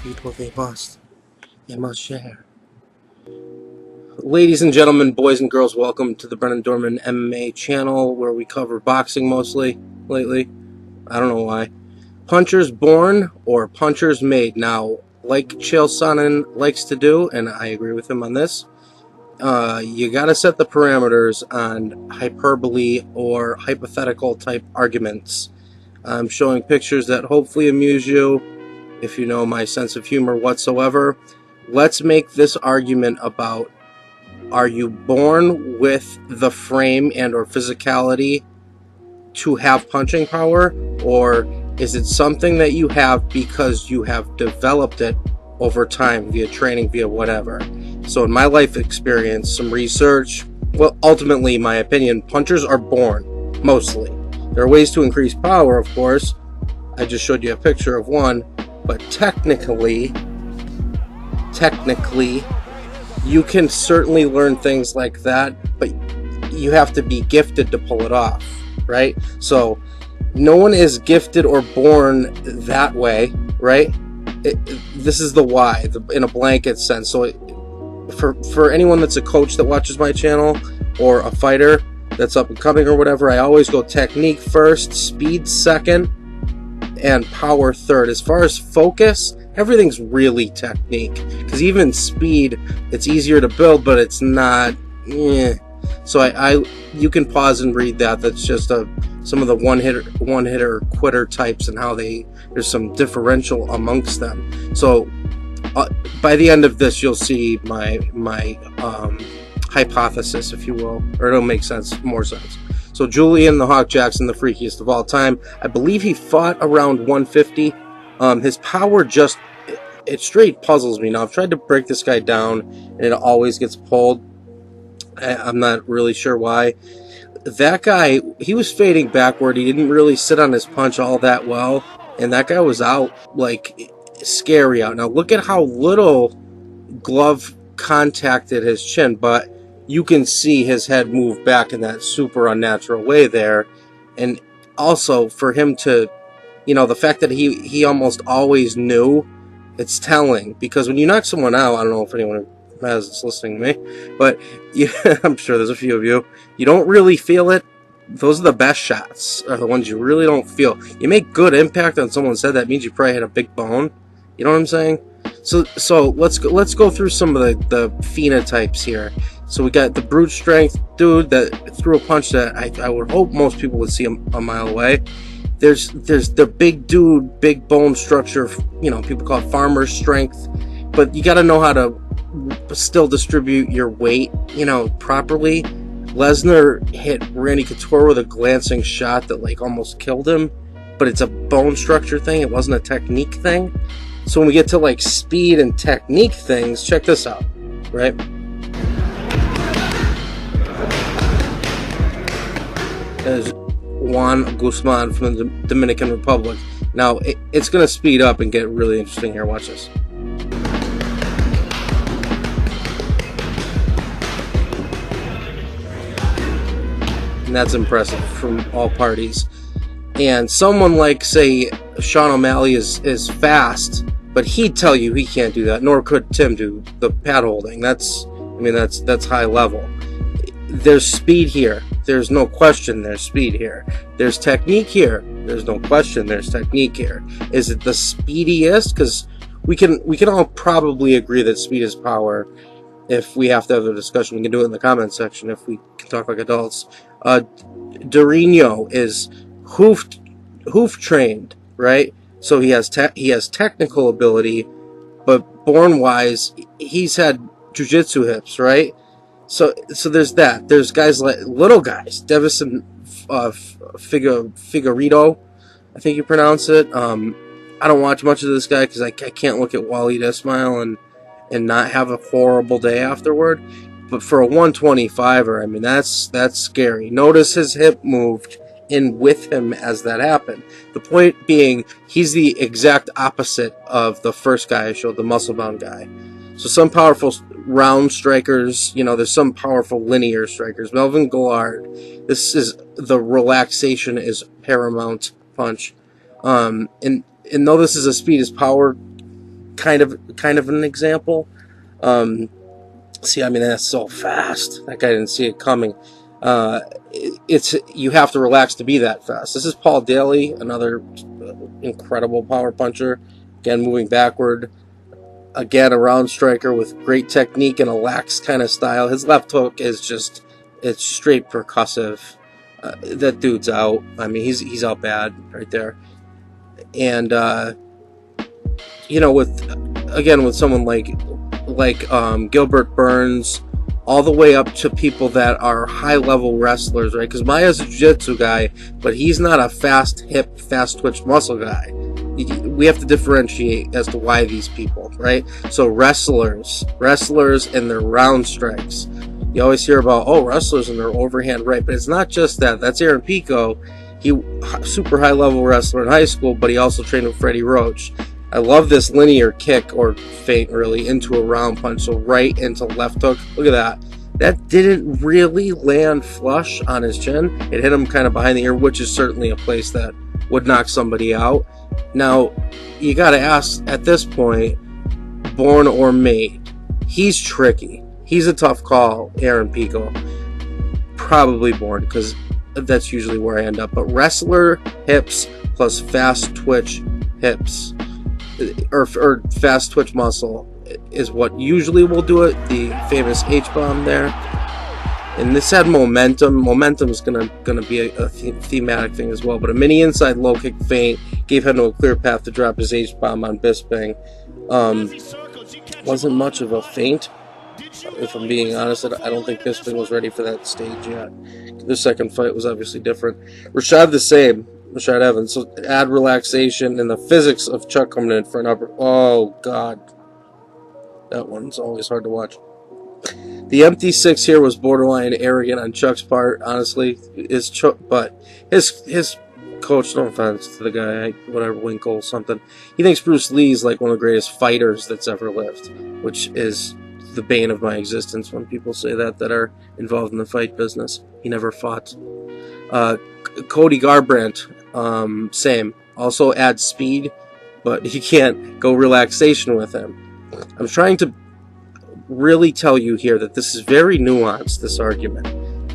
People, they must share. Ladies and gentlemen, boys and girls, welcome to the Brennan Dorman MMA channel, where we cover boxing mostly lately. I don't know why. Punchers born or punchers made. Now, like Chael Sonnen likes to do, and I agree with him on this, you gotta set the parameters on hyperbole or hypothetical type arguments. I'm showing pictures that hopefully amuse you, if you know my sense of humor whatsoever. Let's make this argument about: are you born with the frame and or physicality to have punching power, or is it something that you have because you have developed it over time via training, via whatever? So in my life experience, some research, well, ultimately, my opinion, punchers are born, mostly. There are ways to increase power, of course. I just showed you a picture of one, but technically, you can certainly learn things like that, but you have to be gifted to pull it off, right? So no one is gifted or born that way, right? This is the why, in a blanket sense. So for anyone that's a coach that watches my channel, or a fighter that's up and coming or whatever, I always go technique first, speed second, and power third. As far as focus, everything's really technique, because even speed, it's easier to build, but it's not. So you can pause and read that. That's just some of the one hitter quitter types and how there's some differential amongst them. So by the end of this, you'll see my hypothesis, if you will, or it'll make more sense. So Julian, the Hawk Jackson, the freakiest of all time. I believe he fought around 150. His power it straight puzzles me. Now, I've tried to break this guy down, and it always gets pulled. I'm not really sure why. That guy, he was fading backward. He didn't really sit on his punch all that well, and that guy was out, like, scary out. Now, look at how little glove contacted his chin, but you can see his head move back in that super unnatural way there. And also, for him to, the fact that he almost always knew, it's telling, because when you knock someone out, I don't know if anyone is listening to me, but I'm sure there's a few of you, you don't really feel it. Those are the best shots, are the ones you really don't feel. You make good impact on someone's head, that means you probably had a big bone. You know what I'm saying? So let's go through some of the phenotypes here. So we got the brute strength dude that threw a punch that I would hope most people would see a mile away. There's the big dude, big bone structure, people call it farmer's strength, but you got to know how to still distribute your weight, properly. Lesnar hit Randy Couture with a glancing shot that almost killed him, but it's a bone structure thing. It wasn't a technique thing. So when we get to speed and technique things, check this out, right? There's Juan Guzman from the Dominican Republic. Now, it's going to speed up and get really interesting here. Watch this. And that's impressive from all parties. And someone like, say, Sean O'Malley is fast, but he'd tell you he can't do that, nor could Tim do the pad holding. That's high level. There's speed here. There's no question there's speed here. There's technique here. There's no question there's technique here. Is it the speediest? Because we can all probably agree that speed is power. If we have to have a discussion, we can do it in the comment section if we can talk like adults. Dorino is hoof trained, right? So he has technical ability, but born wise, he's had jiu-jitsu hips, right? So there's that. There's guys little guys, Devison Figueiredo, I think you pronounce it. I don't watch much of this guy because I can't look at Waleed Ismail and not have a horrible day afterward. But for a 125er, that's scary. Notice his hip moved in with him as that happened. The point being, he's the exact opposite of the first guy I showed, the muscle-bound guy. So some powerful round strikers, there's some powerful linear strikers. Melvin Gillard, this is the relaxation is paramount punch. And though this is a speed is power kind of an example. See, I mean, that's so fast. That guy didn't see it coming. It's you have to relax to be that fast. This is Paul Daly, another incredible power puncher. Again, moving backward. Again, a round striker with great technique and a lax kind of style. His left hook is just, it's straight percussive. That dude's out. I mean, he's out bad right there. And with someone like Gilbert Burns, all the way up to people that are high-level wrestlers, right? Because Maya's a jiu-jitsu guy, but he's not a fast hip, fast-twitch muscle guy. We have to differentiate as to why these people, right? So wrestlers and their round strikes. You always hear about, wrestlers and their overhand right, but it's not just that. That's Aaron Pico. He super high-level wrestler in high school, but he also trained with Freddie Roach. I love this linear kick, or feint really, into a round punch. So right into left hook. Look at that. That didn't really land flush on his chin. It hit him kind of behind the ear, which is certainly a place that would knock somebody out. Now, you got to ask, at this point, born or made? He's tricky. He's a tough call, Aaron Pico. Probably born, because that's usually where I end up. But wrestler hips plus fast twitch hips, or fast twitch muscle, is what usually will do it. The famous H-bomb there. And this had momentum. Momentum is gonna be a thematic thing as well. But a mini inside low kick feint gave Hendo a clear path to drop his H-bomb on Bisping. Wasn't much of a feint, if I'm being honest. I don't think Bisping was ready for that stage yet. The second fight was obviously different. Rashad the same. Rashad Evans. So add relaxation and the physics of Chuck coming in for an upper. Oh God, that one's always hard to watch. The empty six here was borderline arrogant on Chuck's part, honestly. But his coach, no offense to the guy, whatever, Winkle, something, he thinks Bruce Lee's like one of the greatest fighters that's ever lived, which is the bane of my existence when people say that are involved in the fight business. He never fought. Cody Garbrandt, same. Also adds speed, but you can't go relaxation with him. I'm trying to really tell you here that this is very nuanced, this argument.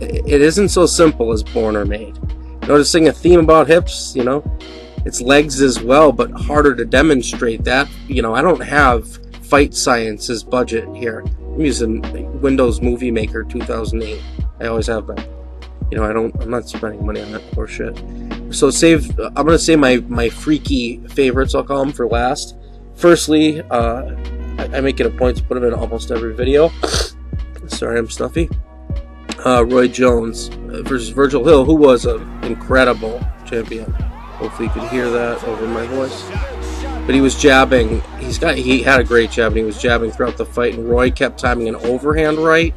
It isn't so simple as born or made. Noticing a theme about hips, it's legs as well, but harder to demonstrate that. I don't have Fight Science's budget here. I'm using Windows Movie Maker 2008. I always have been. I'm not spending money on that poor shit. So I'm going to save my freaky favorites, I'll call them, for last. Firstly, I make it a point to put them in almost every video. Sorry, I'm stuffy. Roy Jones versus Virgil Hill, who was an incredible champion. Hopefully you could hear that over my voice. But he was jabbing. He had a great jab, and he was jabbing throughout the fight. And Roy kept timing an overhand right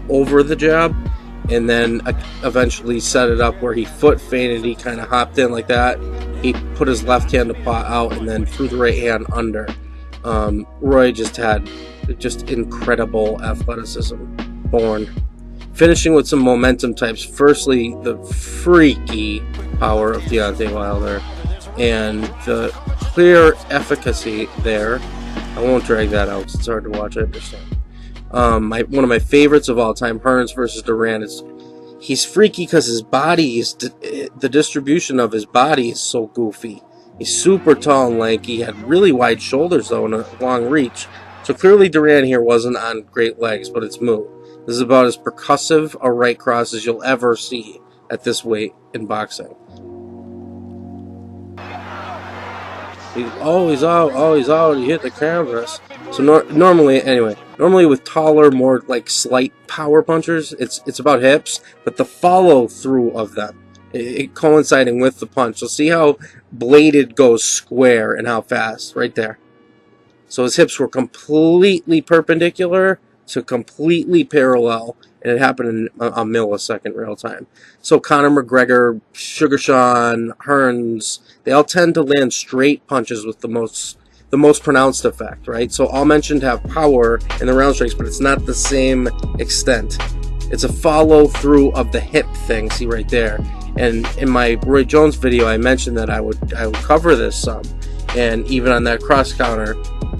over the jab, and then eventually set it up where he foot feinted. He kind of hopped in like that. He put his left hand to paw out, and then threw the right hand under. Roy just had incredible athleticism. Born. Finishing with some momentum types. Firstly, the freaky power of Deontay Wilder and the clear efficacy there. I won't drag that out because it's hard to watch, I understand. One of my favorites of all time, Hearns versus Duran, he's freaky because his body the distribution of his body is so goofy. He's super tall and lanky, had really wide shoulders though and a long reach. So clearly Duran here wasn't on great legs, but it's moot. This is about as percussive a right cross as you'll ever see at this weight in boxing. He's out, he hit the canvas. So normally with taller, more like slight power punchers, it's about hips, but the follow through of them, it coinciding with the punch. So see how bladed goes square and how fast, right there. So his hips were completely perpendicular to completely parallel, and it happened in a millisecond real time. So Conor McGregor, Suga Sean, Hearns, they all tend to land straight punches with the most pronounced effect, right? So all mentioned have power in the round strikes, but it's not the same extent. It's a follow through of the hip thing, see right there. And in my Roy Jones video, I mentioned that I would cover this some, and even on that cross counter,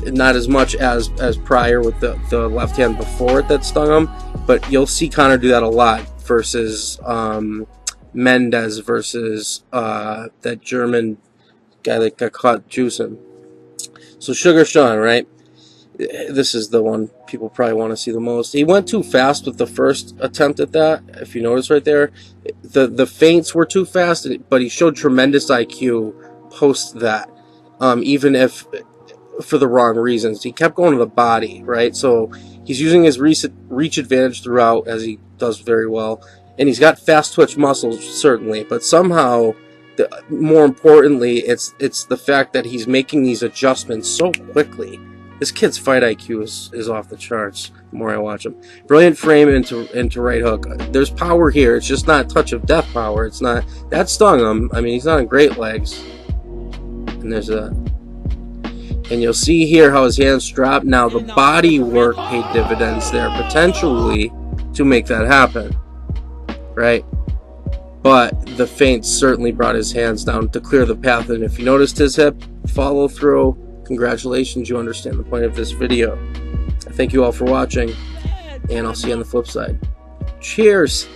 not as much as prior with the left hand before it that stung him, but you'll see Connor do that a lot versus Mendez versus that German guy that got caught juicing. So Suga Sean, right? This is the one people probably want to see the most. He went too fast with the first attempt at that. If you notice right there, the feints were too fast, but he showed tremendous IQ post that. Even if for the wrong reasons. He kept going to the body, right? So he's using his reach advantage throughout, as he does very well. And he's got fast twitch muscles, certainly. But somehow, more importantly, it's the fact that he's making these adjustments so quickly. This kid's fight IQ is off the charts the more I watch him. Brilliant frame into right hook. There's power here. It's just not touch of death power. It's not... That stung him. I mean, he's not in great legs. And there's a... And you'll see here how his hands drop. Now, the body work paid dividends there, potentially, to make that happen. Right? But the feint certainly brought his hands down to clear the path. And if you noticed his hip follow through, congratulations, you understand the point of this video. Thank you all for watching, and I'll see you on the flip side. Cheers!